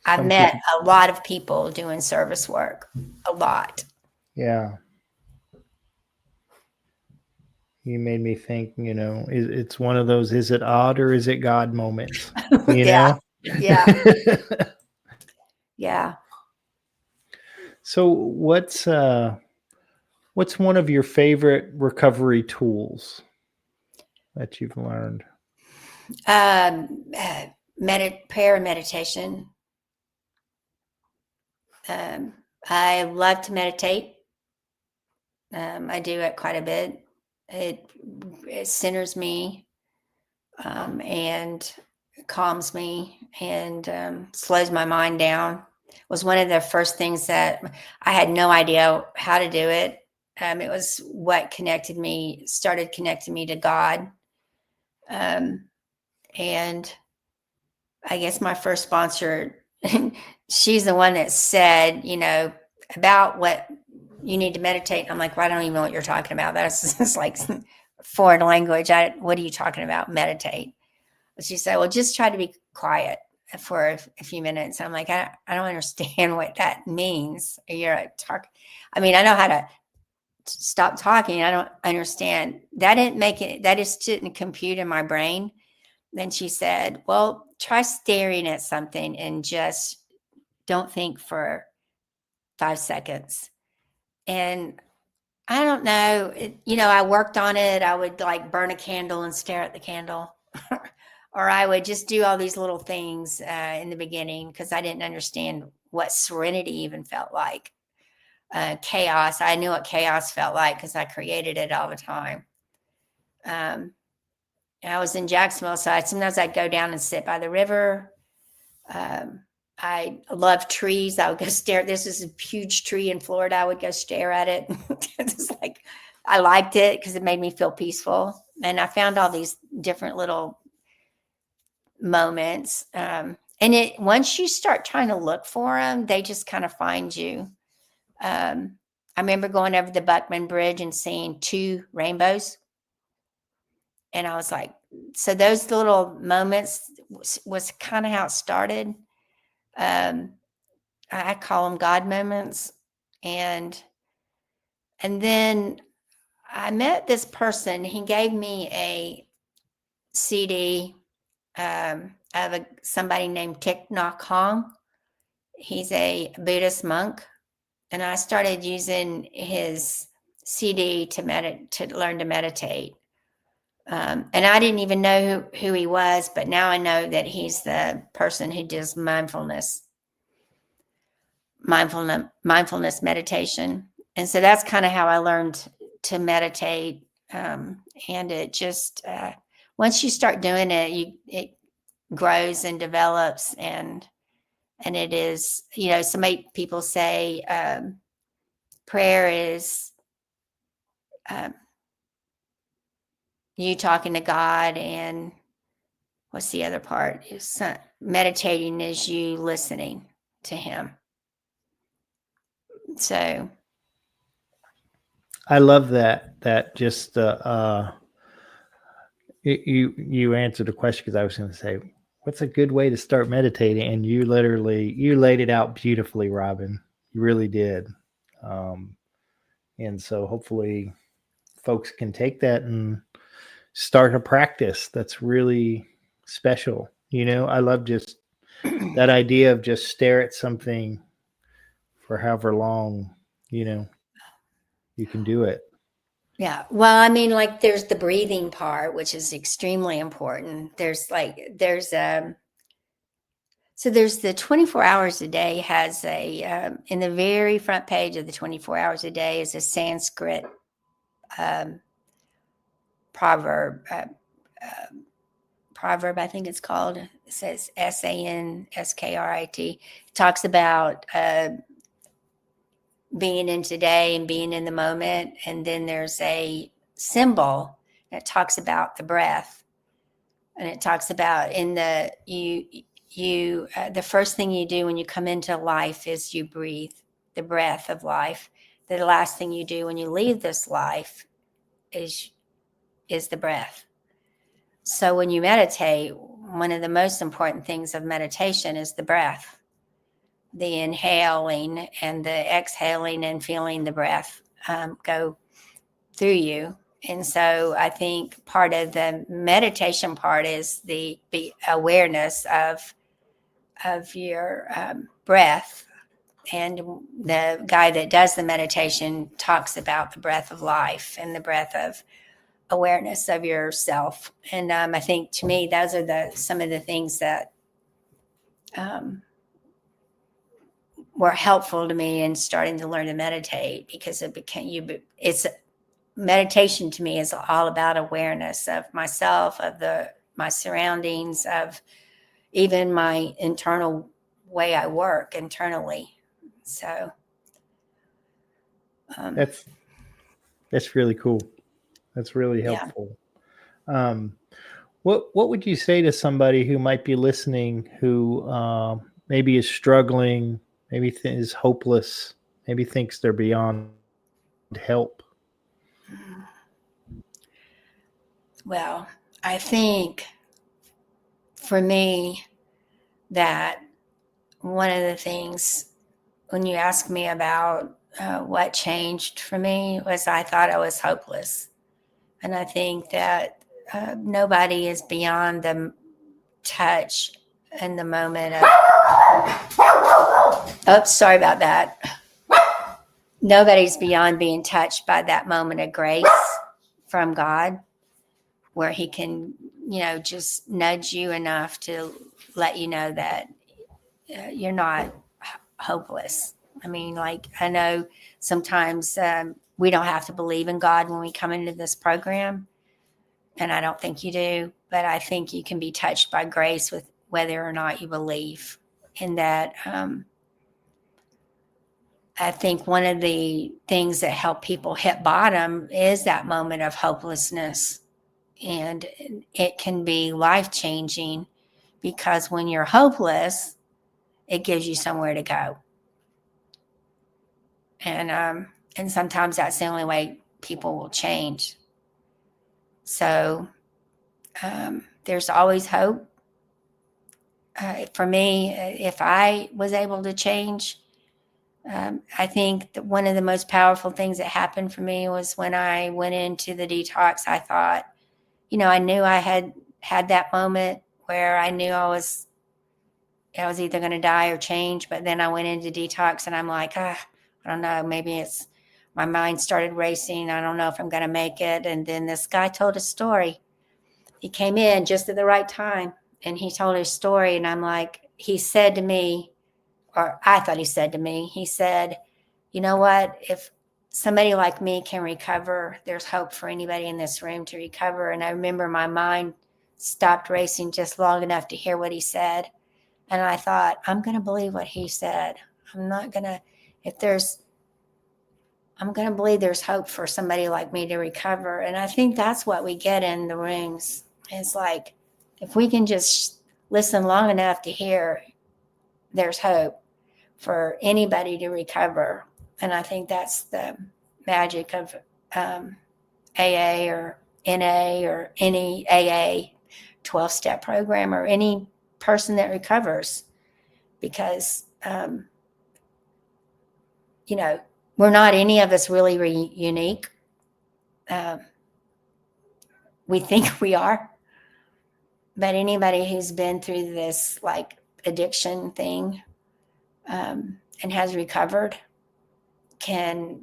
[SPEAKER 2] I've met a lot of people doing service work, a lot.
[SPEAKER 1] Yeah. You made me think, you know, it's one of those, is it odd or is it God moments, you know?
[SPEAKER 2] Yeah. Yeah.
[SPEAKER 1] So what's one of your favorite recovery tools that you've learned?
[SPEAKER 2] Prayer and meditation. I love to meditate. I do it quite a bit. It centers me, and calms me and slows my mind down. It was one of the first things that I had no idea how to do it. It was what started connecting me to God. And I guess my first sponsor, she's the one that said, you know, about what you need to meditate. I'm like, well, I don't even know what you're talking about. That's just like foreign language. What are you talking about? Meditate. She said, well, just try to be quiet for a few minutes. I'm like, I don't understand what that means. I know how to stop talking. I don't understand. That didn't make it. That just didn't compute in my brain. Then she said, well, try staring at something and just don't think for 5 seconds. And I don't know, I worked on it. I would like burn a candle and stare at the candle. Or I would just do all these little things in the beginning because I didn't understand what serenity even felt like. Chaos. I knew what chaos felt like because I created it all the time. I was in Jacksonville, so sometimes I'd go down and sit by the river. I love trees. I would go stare. This is a huge tree in Florida. I would go stare at it. It's like I liked it because it made me feel peaceful. And I found all these different little moments. And once you start trying to look for them, they just kind of find you. I remember going over the Buckman Bridge and seeing 2 rainbows. And I was like, so those little moments was kind of how it started. I call them God moments. And then I met this person. He gave me a CD of somebody named Thich Nhat Hanh. He's a Buddhist monk. And I started using his CD to learn to meditate. And I didn't even know who he was, but now I know that he's the person who does mindfulness meditation. And so that's kind of how I learned to meditate. And it just, once you start doing it, it grows and develops. And it is, some people say prayer is you talking to God, and what's the other part? Meditating is you listening to him. So
[SPEAKER 1] I love that just you answered the question, because I was going to say, what's a good way to start meditating? And you laid it out beautifully, Robin. You really did. And so hopefully folks can take that and start a practice that's really special. I love just that idea of just stare at something for however long, you can do it.
[SPEAKER 2] Yeah. Well, I mean, like there's the breathing part, which is extremely important. So there's the 24 hours a day has in the very front page of the 24 hours a day is a Sanskrit um, proverb. Proverb, I think it's called. It says Sanskrit. It talks about being in today and being in the moment. And then there's a symbol that talks about the breath. And it talks about the first thing you do when you come into life is you breathe the breath of life. The last thing you do when you leave this life is the breath. So when you meditate, one of the most important things of meditation is the breath, the inhaling and the exhaling, and feeling the breath go through you. And so I think part of the meditation part is the awareness of your breath. And the guy that does the meditation talks about the breath of life and the breath of awareness of yourself. And I think to me, those are some of the things that were helpful to me in starting to learn to meditate, because it's meditation to me is all about awareness of myself, of my surroundings, of even my internal way I work internally. So
[SPEAKER 1] That's really cool. That's really
[SPEAKER 2] yeah.
[SPEAKER 1] helpful. What would you say to somebody who might be listening, who maybe is struggling, maybe is hopeless, maybe thinks they're beyond help?
[SPEAKER 2] Well, I think for me that one of the things when you ask me about what changed for me was I thought I was hopeless. And I think that nobody is beyond the touch and the moment of, oops, sorry about that. Nobody's beyond being touched by that moment of grace from God, where he can, just nudge you enough to let you know that you're not hopeless. I mean, like, I know sometimes we don't have to believe in God when we come into this program, and I don't think you do, but I think you can be touched by grace with whether or not you believe in that. I think one of the things that help people hit bottom is that moment of hopelessness. And it can be life-changing, because when you're hopeless, it gives you somewhere to go. And sometimes that's the only way people will change. So there's always hope. For me, if I was able to change, I think that one of the most powerful things that happened for me was when I went into the detox. I thought, I knew I had that moment where I knew I was either going to die or change. But then I went into detox and I'm like, I don't know, maybe my mind started racing. I don't know if I'm going to make it. And then this guy told a story. He came in just at the right time and he told his story. And I'm like, he said to me, or I thought he said to me, he said, you know what, if somebody like me can recover, there's hope for anybody in this room to recover. And I remember my mind stopped racing just long enough to hear what he said. And I thought, I'm going to believe what he said. I'm going to believe there's hope for somebody like me to recover. And I think that's what we get in the rooms. It's like, if we can just listen long enough to hear there's hope for anybody to recover. And I think that's the magic of AA or NA or any AA 12-step program or any person that recovers. Because, we're not any of us really unique. We think we are. But anybody who's been through this like addiction thing and has recovered, can,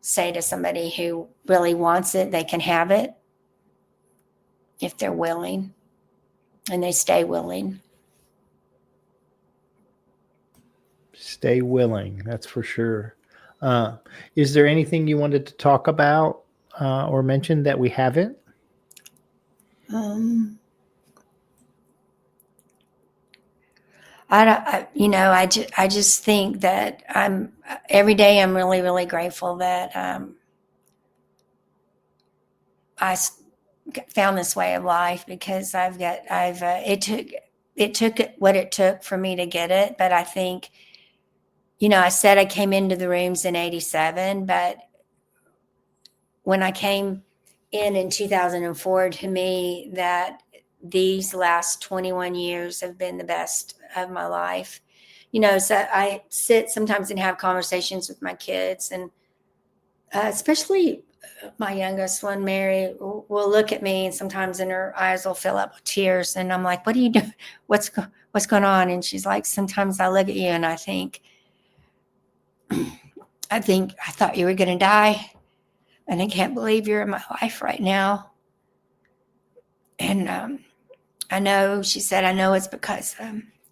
[SPEAKER 2] say to somebody who really wants it, they can have it if they're willing and they stay willing.
[SPEAKER 1] Stay willing, that's for sure. Is there anything you wanted to talk about or mention that we haven't?
[SPEAKER 2] I just think that every day I'm really, really grateful that I found this way of life, because it took what it took for me to get it. But I think, I said I came into the rooms in 87, but when I came in 2004, to me, that these last 21 years have been the best of my life. So I sit sometimes and have conversations with my kids, and especially my youngest one, Mary, will look at me, and sometimes in her eyes will fill up with tears. And I'm like, what are you doing? What's going on? And she's like, sometimes I look at you and I think I thought you were going to die, and I can't believe you're in my life right now. And I know, she said, I know it's because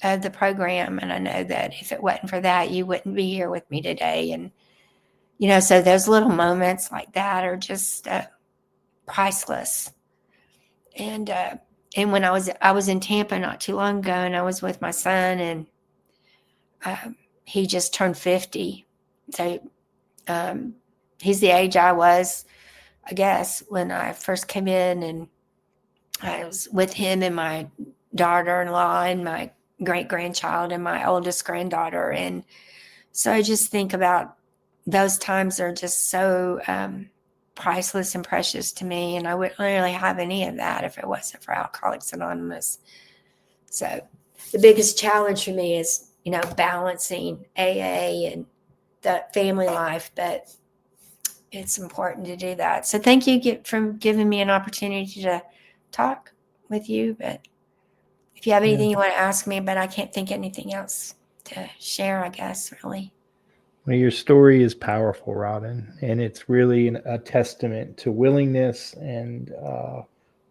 [SPEAKER 2] of the program. And I know that if it wasn't for that, you wouldn't be here with me today. And, so those little moments like that are just priceless. And when I was in Tampa not too long ago, and I was with my son, and he just turned 50. So he's the age I was, I guess, when I first came in, and I was with him and my daughter-in-law and my great-grandchild and my oldest granddaughter. And so I just think about those times are just so priceless and precious to me. And I wouldn't really have any of that if it wasn't for Alcoholics Anonymous. So the biggest challenge for me is, balancing AA and the family life, but it's important to do that. So thank you for giving me an opportunity to talk with you. But if you have anything you want to ask me, but I can't think of anything else to share, I guess, really.
[SPEAKER 1] Well, your story is powerful, Robin, and it's really a testament to willingness, and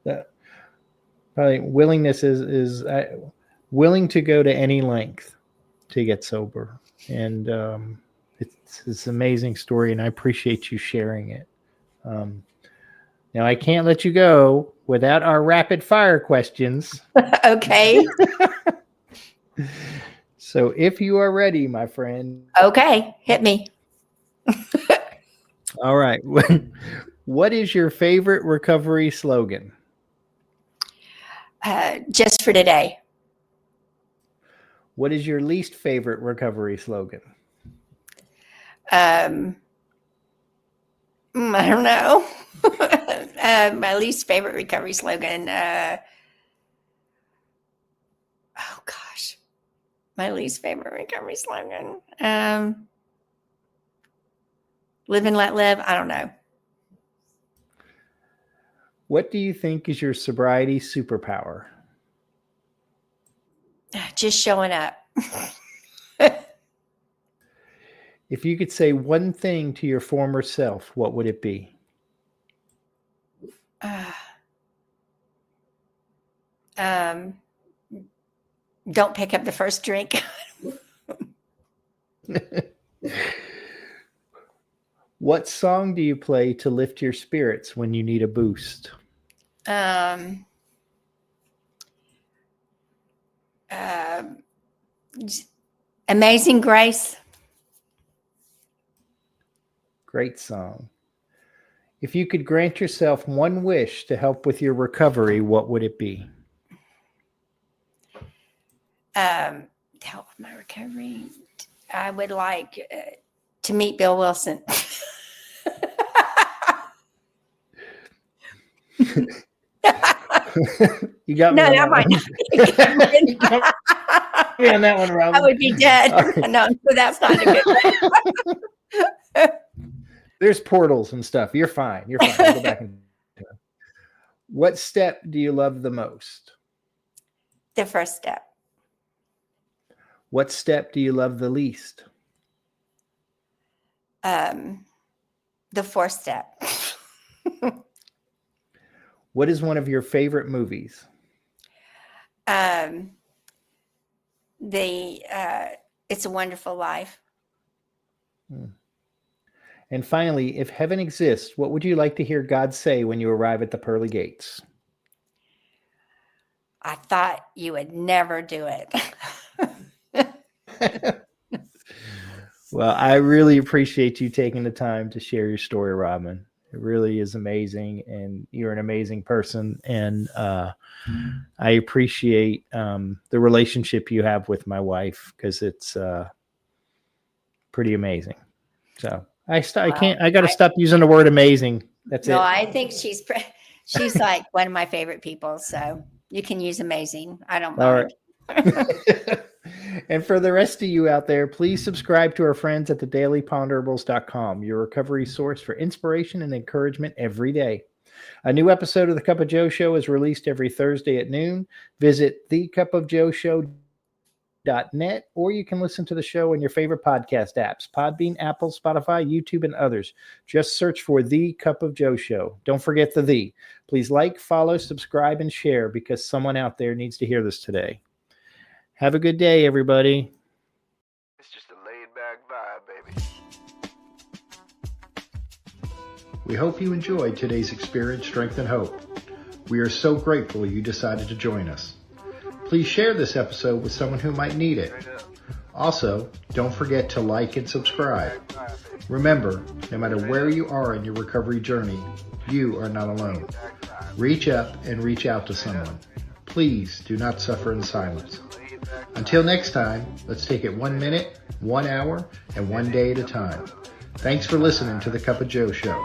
[SPEAKER 1] that probably willingness is willing to go to any length to get sober. And it's an amazing story, and I appreciate you sharing it. Now, I can't let you go without our rapid fire questions.
[SPEAKER 2] Okay.
[SPEAKER 1] So if you are ready, my friend.
[SPEAKER 2] Okay, hit me.
[SPEAKER 1] All right. What is your favorite recovery slogan?
[SPEAKER 2] Just for today.
[SPEAKER 1] What is your least favorite recovery slogan?
[SPEAKER 2] I don't know. My least favorite recovery slogan. Oh gosh, my least favorite recovery slogan. Live and let live. I don't know.
[SPEAKER 1] What do you think is your sobriety superpower?
[SPEAKER 2] Just showing up.
[SPEAKER 1] If you could say one thing to your former self, what would it be?
[SPEAKER 2] Don't pick up the first drink.
[SPEAKER 1] What song do you play to lift your spirits when you need a boost?
[SPEAKER 2] Amazing Grace.
[SPEAKER 1] Great song. If you could grant yourself one wish to help with your recovery, what would it be?
[SPEAKER 2] To help with my recovery, I would like to meet Bill Wilson.
[SPEAKER 1] You got me.
[SPEAKER 2] No, that might not
[SPEAKER 1] be on that one, Robin.
[SPEAKER 2] I would be dead. Right. No, so that's not a good one.
[SPEAKER 1] There's portals and stuff. You're fine. You're fine. I'll go back and what step do you love the most?
[SPEAKER 2] The first step.
[SPEAKER 1] What step do you love the least?
[SPEAKER 2] The Fourth Step.
[SPEAKER 1] What is one of your favorite movies?
[SPEAKER 2] It's a Wonderful Life.
[SPEAKER 1] And finally, if heaven exists, what would you like to hear God say when you arrive at the pearly gates?
[SPEAKER 2] I thought you would never do it.
[SPEAKER 1] Well, I really appreciate you taking the time to share your story, Robin. It really is amazing, and you're an amazing person. And I appreciate the relationship you have with my wife, because it's pretty amazing. So I got to stop using the word amazing. That's
[SPEAKER 2] No,
[SPEAKER 1] it.
[SPEAKER 2] I think she's like one of my favorite people. So you can use amazing. I don't mind.
[SPEAKER 1] All right. And for the rest of you out there, please subscribe to our friends at thedailyponderables.com, your recovery source for inspiration and encouragement every day. A new episode of The Cup of Joe Show is released every Thursday at noon. Visit thecupofjoeshow.net, or you can listen to the show on your favorite podcast apps: Podbean, Apple, Spotify, YouTube, and others. Just search for The Cup of Joe Show. Don't forget the "the." Please like, follow, subscribe, and share, because someone out there needs to hear this today. Have a good day, everybody.
[SPEAKER 3] It's just a laid-back vibe, baby.
[SPEAKER 1] We hope you enjoyed today's Experience, Strength, and Hope. We are so grateful you decided to join us. Please share this episode with someone who might need it. Also, don't forget to like and subscribe. Remember, no matter where you are in your recovery journey, you are not alone. Reach up and reach out to someone. Please do not suffer in silence. Until next time, let's take it 1 minute, 1 hour, and 1 day at a time. Thanks for listening to The Cup of Joe Show.